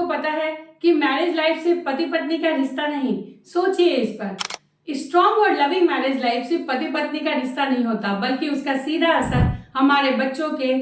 आपको पता है कि मैरिज लाइफ सिर्फ पति पत्नी का रिश्ता नहीं, सोचिए इस पर। स्ट्रॉन्ग और लविंग मैरिज लाइफ सिर्फ पति पत्नी का रिश्ता नहीं होता, बल्कि उसका सीधा असर हमारे बच्चों के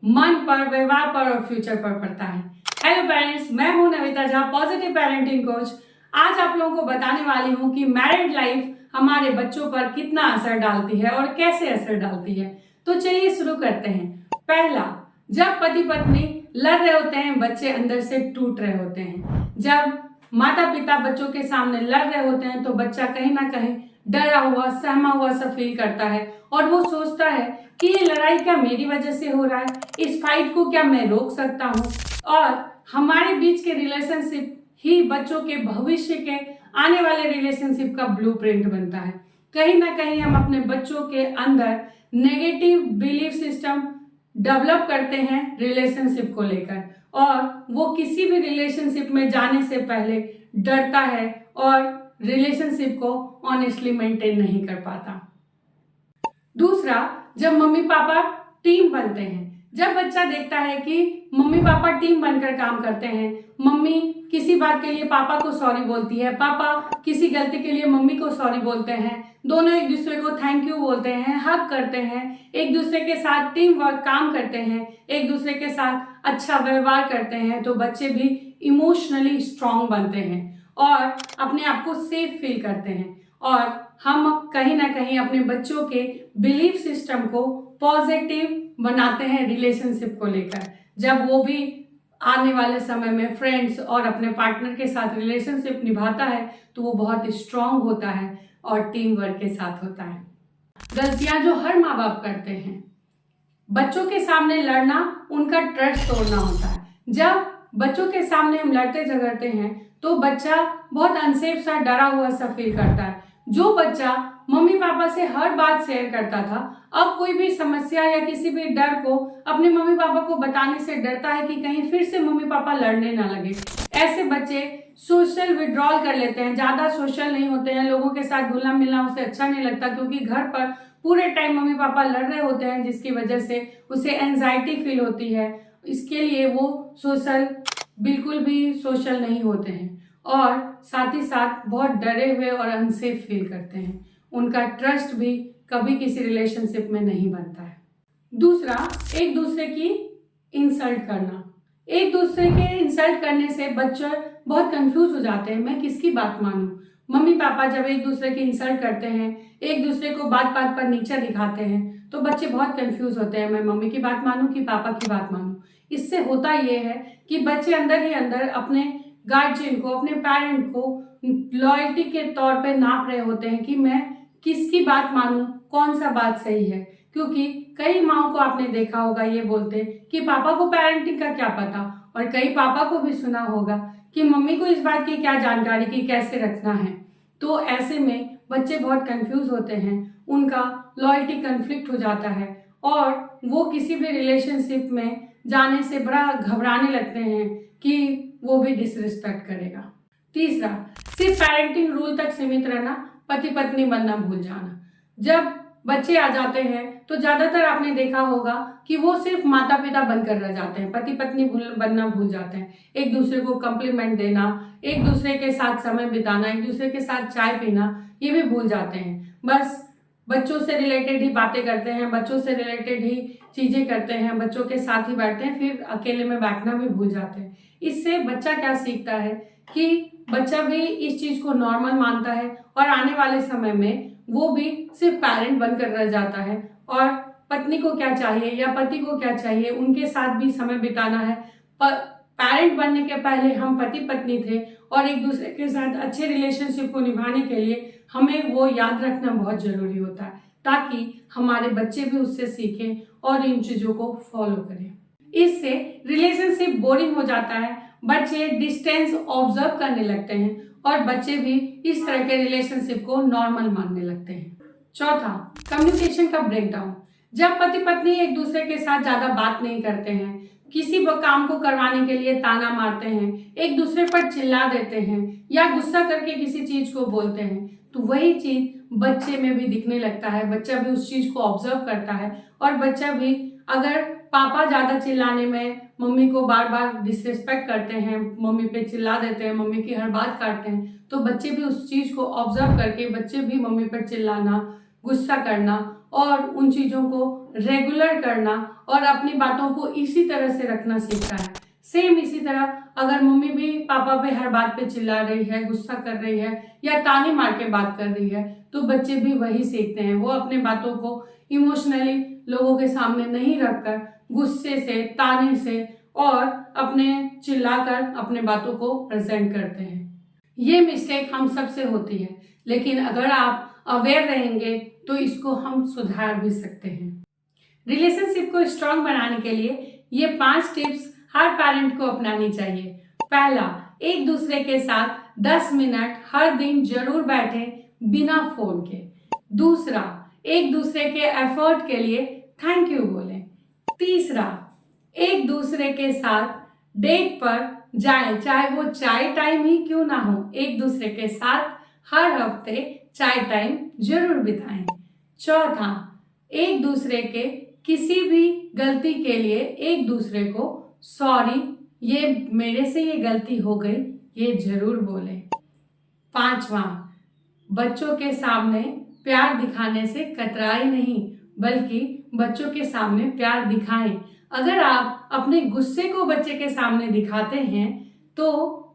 मन पर, व्यवहार पर और फ्यूचर पर पड़ता है। हेलो पेरेंट्स, मैं हूं Navita Jha, positive parenting coach. आज आप लोगों को बताने वाली हूं कि मैरिड लाइफ हमारे बच्चों पर कितना असर डालती है और कैसे असर डालती है। तो चलिए शुरू करते हैं। पहला, जब पति पत्नी लड़ रहे होते हैं, बच्चे अंदर से टूट रहे होते हैं। जब माता पिता बच्चों के सामने लड़ रहे होते हैं तो बच्चा कहीं ना कहीं डरा हुआ, सहमा हुआ सा फील करता है और वो सोचता है कि ये लड़ाई क्या मेरी वजह से हो रहा है, इस फाइट को क्या मैं रोक सकता हूँ। और हमारे बीच के रिलेशनशिप ही बच्चों के भविष्य के आने वाले रिलेशनशिप का ब्लूप्रिंट बनता है। कहीं ना कहीं हम अपने बच्चों के अंदर नेगेटिव बिलीफ सिस्टम डेवलप करते हैं रिलेशनशिप को लेकर, और वो किसी भी रिलेशनशिप में जाने से पहले डरता है और रिलेशनशिप को ऑनेस्टली मेंटेन नहीं कर पाता। दूसरा, जब मम्मी पापा टीम बनते हैं, जब बच्चा देखता है कि मम्मी पापा टीम बनकर काम करते हैं, मम्मी किसी बात के लिए पापा को सॉरी बोलती है, पापा किसी गलती के लिए मम्मी को सॉरी बोलते हैं, दोनों एक दूसरे को थैंक यू बोलते हैं, हग करते हैं, एक दूसरे के साथ टीम वर्क काम करते हैं, एक दूसरे के साथ अच्छा व्यवहार करते हैं, तो बच्चे भी इमोशनली स्ट्रांग बनते हैं और अपने आप को सेफ फील करते हैं। और हम कहीं ना कहीं अपने बच्चों के बिलीफ सिस्टम को पॉजिटिव बनाते हैं रिलेशनशिप को लेकर। जब वो भी आने वाले समय में फ्रेंड्स और अपने पार्टनर के साथ रिलेशनशिप निभाता है तो वो बहुत स्ट्रांग होता है और टीम वर्क के साथ होता है। गलतियां जो हर माँ बाप करते हैं, बच्चों के सामने लड़ना उनका ट्रस्ट तोड़ना होता है। जब बच्चों के सामने हम लड़ते झगड़ते हैं तो बच्चा बहुत अनसेफ सा, डरा हुआ सा फील करता है। जो बच्चा मम्मी पापा से हर बात शेयर करता था, अब कोई भी समस्या या किसी भी डर को अपने मम्मी पापा को बताने से डरता है कि कहीं फिर से मम्मी पापा लड़ने ना लगे। ऐसे बच्चे सोशल विड्रॉल कर लेते हैं, ज्यादा सोशल नहीं होते हैं, लोगों के साथ घुलना मिलना उसे अच्छा नहीं लगता, क्योंकि घर पर पूरे टाइम मम्मी पापा लड़ रहे होते हैं, जिसकी वजह से उसे एंजाइटी फील होती है। इसके लिए वो बिल्कुल भी सोशल नहीं होते हैं और साथ ही साथ बहुत डरे हुए और अनसेफ फील करते हैं। उनका ट्रस्ट भी कभी किसी रिलेशनशिप में नहीं बनता है। दूसरा, एक दूसरे की इंसल्ट करना। एक दूसरे के इंसल्ट करने से बच्चे बहुत कंफ्यूज हो जाते हैं, मैं किसकी बात मानूं। मम्मी पापा जब एक दूसरे की इंसल्ट करते हैं, एक दूसरे को बात बात पर नीचा दिखाते हैं, तो बच्चे बहुत कंफ्यूज होते हैं, मैं मम्मी की बात मानूं कि पापा की बात मानूं। इससे होता यह है कि बच्चे अंदर ही अंदर अपने गार्जियन को, अपने पेरेंट को लॉयल्टी के तौर पे नाप रहे होते हैं कि मैं किसकी बात मानूं, कौन सा बात सही है। क्योंकि कई माओं को आपने देखा होगा ये बोलते कि पापा को पेरेंटिंग का क्या पता, और कई पापा को भी सुना होगा कि मम्मी को इस बात की क्या जानकारी कि कैसे रखना है। तो ऐसे में बच्चे बहुत कंफ्यूज होते हैं, उनका लॉयल्टी कन्फ्लिक्ट हो जाता है और वो किसी भी रिलेशनशिप में जाने से बड़ा घबराने लगते हैं कि वो भी डिसरिस्पेक्ट करेगा। तीसरा, सिर्फ पेरेंटिंग रूल तक सीमित रहना, पति पत्नी बनना भूल जाना। जब बच्चे आ जाते हैं तो ज्यादातर आपने देखा होगा कि वो सिर्फ माता पिता बनकर रह जाते हैं, पति पत्नी बनना भूल जाते हैं। एक दूसरे को कम्प्लीमेंट देना, एक दूसरे के साथ समय बिताना, एक दूसरे के साथ चाय पीना, ये भी भूल जाते हैं। बस बच्चों से रिलेटेड ही बातें करते हैं, बच्चों से रिलेटेड ही चीजें करते हैं, बच्चों के साथ ही बैठते हैं, फिर अकेले में बैठना भी भूल जाते हैं। इससे बच्चा क्या सीखता है कि बच्चा भी इस चीज को नॉर्मल मानता है और आने वाले समय में वो भी सिर्फ पेरेंट बनकर रह जाता है, और पत्नी को क्या चाहिए या पति को क्या चाहिए, उनके साथ भी समय बिताना है। पेरेंट बनने के पहले हम पति पत्नी थे और एक दूसरे के साथ अच्छे रिलेशनशिप को निभाने के लिए हमें वो याद रखना बहुत जरूरी होता है, ताकि हमारे बच्चे भी उससे सीखें और इन चीजों को फॉलो करें। इससे रिलेशनशिप बोरिंग हो जाता है, बच्चे डिस्टेंस ऑब्जर्व करने लगते हैं और बच्चे भी इस तरह के रिलेशनशिप को नॉर्मल मानने लगते हैं। चौथा, कम्युनिकेशन का ब्रेकडाउन। जब पति पत्नी एक दूसरे के साथ ज्यादा बात नहीं करते हैं, किसी काम को करवाने के लिए ताना मारते हैं, एक दूसरे पर चिल्ला देते हैं या गुस्सा करके किसी चीज को बोलते हैं, तो वही चीज बच्चे में भी दिखने लगता है। बच्चा भी उस चीज को ऑब्जर्व करता है और बच्चा भी अगर पापा ज्यादा चिल्लाने में मम्मी को बार बार डिसरिस्पेक्ट करते हैं, मम्मी पे चिल्ला देते हैं, मम्मी की हर बात काटते हैं, तो बच्चे भी उस चीज़ को ऑब्जर्व करके बच्चे भी मम्मी पर चिल्लाना, गुस्सा करना और उन चीज़ों को रेगुलर करना और अपनी बातों को इसी तरह से रखना सीखता है। सेम इसी तरह अगर मम्मी भी पापा पे हर बात पे चिल्ला रही है, गुस्सा कर रही है या ताने मार के बात कर रही है, तो बच्चे भी वही सीखते हैं। वो अपने बातों को इमोशनली लोगों के सामने नहीं रखकर गुस्से से, ताने से और अपने चिल्लाकर अपने बातों को प्रेजेंट करते हैं। ये मिस्टेक हम सबसे होती है, लेकिन अगर आप अवेयर रहेंगे तो इसको हम सुधार भी सकते हैं। रिलेशनशिप को स्ट्रांग बनाने के लिए ये 5 टिप्स हर पेरेंट को अपनानी चाहिए। पहला, एक दूसरे के साथ 10 मिनट हर दिन जरूर बैठें बिना फोन के। दूसरा, एक दूसरे के एफर्ट के लिए थैंक यू बोलें। तीसरा, एक दूसरे के साथ डेट पर जाएं, चाहे वो चाय टाइम ही क्यों ना हो, एक दूसरे के साथ हर हफ्ते चाय टाइम जरूर बिताएं। चौथा, एक दूसरे के किसी भी गलती के लिए एक दूसरे को सॉरी, ये मेरे से ये गलती हो गई, ये जरूर बोलें। पांचवा, बच्चों के सामने प्यार दिखाने से कतराए नहीं, बल्कि बच्चों के सामने प्यार दिखाएं। अगर आप अपने गुस्से को बच्चे के सामने दिखाते हैं तो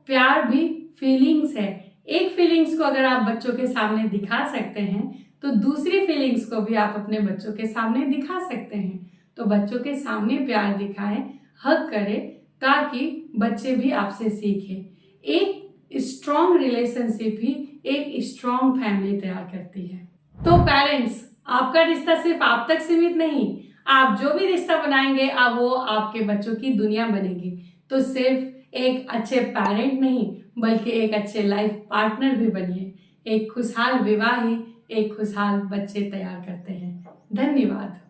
प्यार भी फीलिंग्स है। एक फीलिंग्स को अगर आप बच्चों के सामने दिखा सकते हैं तो दूसरी फीलिंग्स को भी आप अपने बच्चों के सामने दिखा सकते हैं। तो बच्चों के सामने प्यार दिखाएं, हग करें, ताकि बच्चे भी आपसे सीखें। एक स्ट्रॉन्ग रिलेशनशिप ही एक स्ट्रॉन्ग फैमिली तैयार करती है। तो पेरेंट्स, आपका रिश्ता सिर्फ आप तक सीमित नहीं, आप जो भी रिश्ता बनाएंगे अब वो आपके बच्चों की दुनिया बनेगी। तो सिर्फ एक अच्छे पेरेंट नहीं बल्कि एक अच्छे लाइफ पार्टनर भी बनिए। एक खुशहाल विवाह ही एक खुशहाल बच्चे तैयार करते हैं। धन्यवाद।